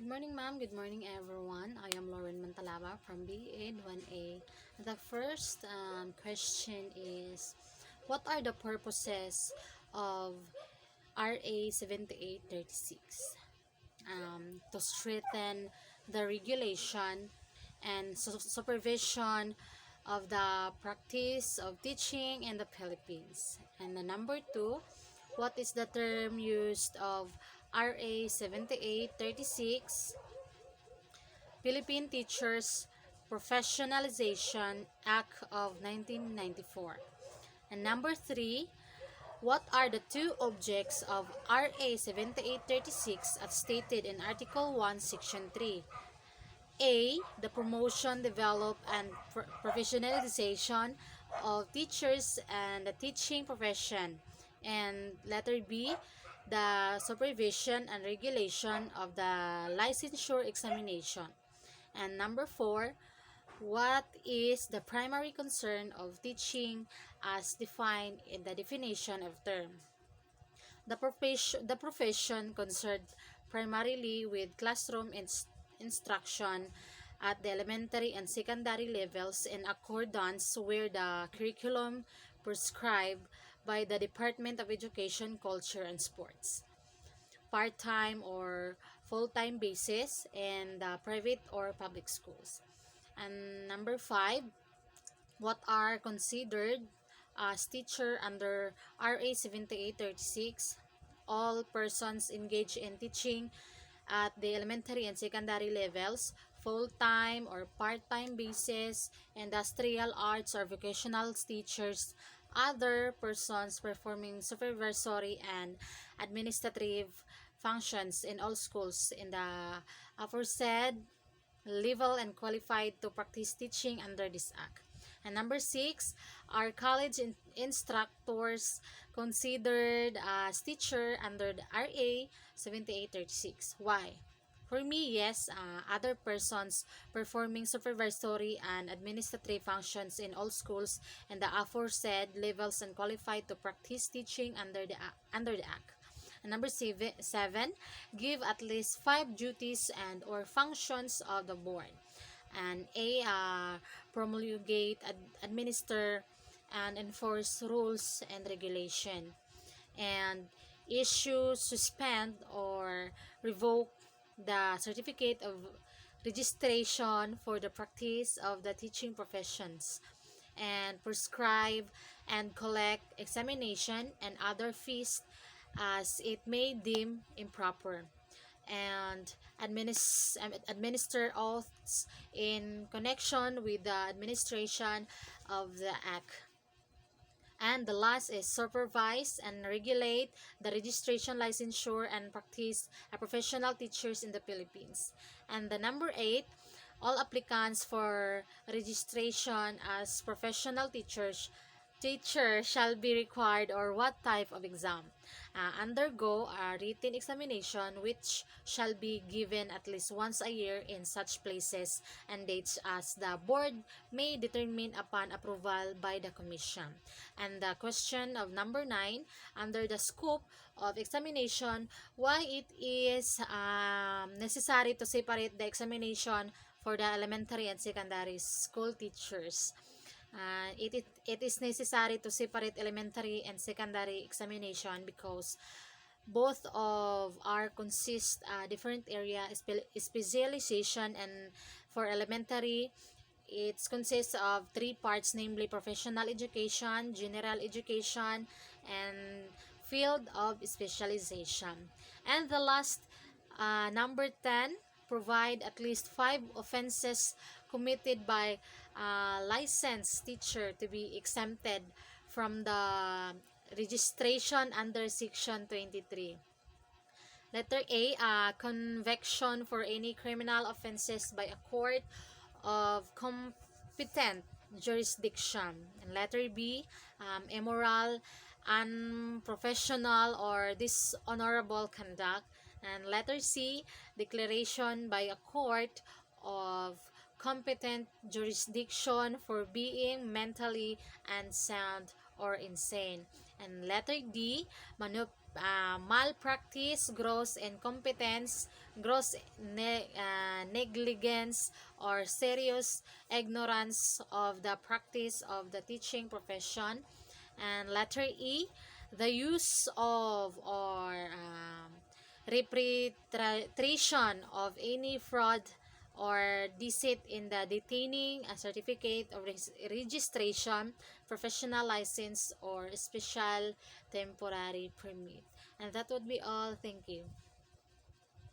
Good morning, ma'am. Good morning, everyone. I am Lauren Mantalaba from BA 1A. The first question is, what are the purposes of RA 7836? To strengthen the regulation and supervision of the practice of teaching in the Philippines. And the number two, what is the term used of RA 7836? Philippine Teachers Professionalization Act of 1994. And number three, what are the two objects of RA 7836 as stated in Article 1, Section 3? A. The promotion, develop, and professionalization of teachers and the teaching profession. And letter B. The supervision and regulation of the licensure examination. And number four, what is the primary concern of teaching as defined in the definition of term? The profession concerned primarily with classroom instruction at the elementary and secondary levels in accordance with the curriculum prescribed by the Department of Education, Culture, and Sports. Part-time or full-time basis in the private or public schools. And number five, what are considered as teacher under RA 7836? All persons engaged in teaching at the elementary and secondary levels, full-time or part-time basis, industrial arts or vocational teachers, other persons performing supervisory and administrative functions in all schools in the aforesaid level and qualified to practice teaching under this act. And number six, are college instructors considered as teacher under the RA 7836? Why? For me, yes, other persons performing supervisory and administrative functions in all schools and the aforesaid levels and qualified to practice teaching under the act. And number seven, give at least five duties and or functions of the board. And A, promulgate, administer, and enforce rules and regulation. And issue, suspend, or revoke the certificate of registration for the practice of the teaching professions. And prescribe and collect examination and other fees as it may deem improper, and administer oaths in connection with the administration of the act. And the last is supervise and regulate the registration, licensure, and practice of professional teachers in the Philippines. And the number eight, all applicants for registration as professional teacher shall be required, or what type of exam? Undergo a written examination which shall be given at least once a year in such places and dates as the board may determine upon approval by the commission. And the question of number 9, under the scope of examination, why it is necessary to separate the examination for the elementary and secondary school teachers? It is necessary to separate elementary and secondary examination because both of our consist different area specialization. And for elementary, it consists of three parts, namely professional education, general education, and field of specialization. And the last, number 10, provide at least 5 offenses committed by a licensed teacher to be exempted from the registration under Section 23. Letter A, conviction for any criminal offenses by a court of competent jurisdiction. And letter B, immoral, unprofessional, or dishonorable conduct. And letter C, declaration by a court of competent jurisdiction for being mentally unsound or insane. And letter D, malpractice, gross incompetence, gross negligence, or serious ignorance of the practice of the teaching profession. And letter E, the use of or repatriation of any fraud or deceit in the detaining a certificate of registration, professional license, or special temporary permit. And that would be all. Thank you.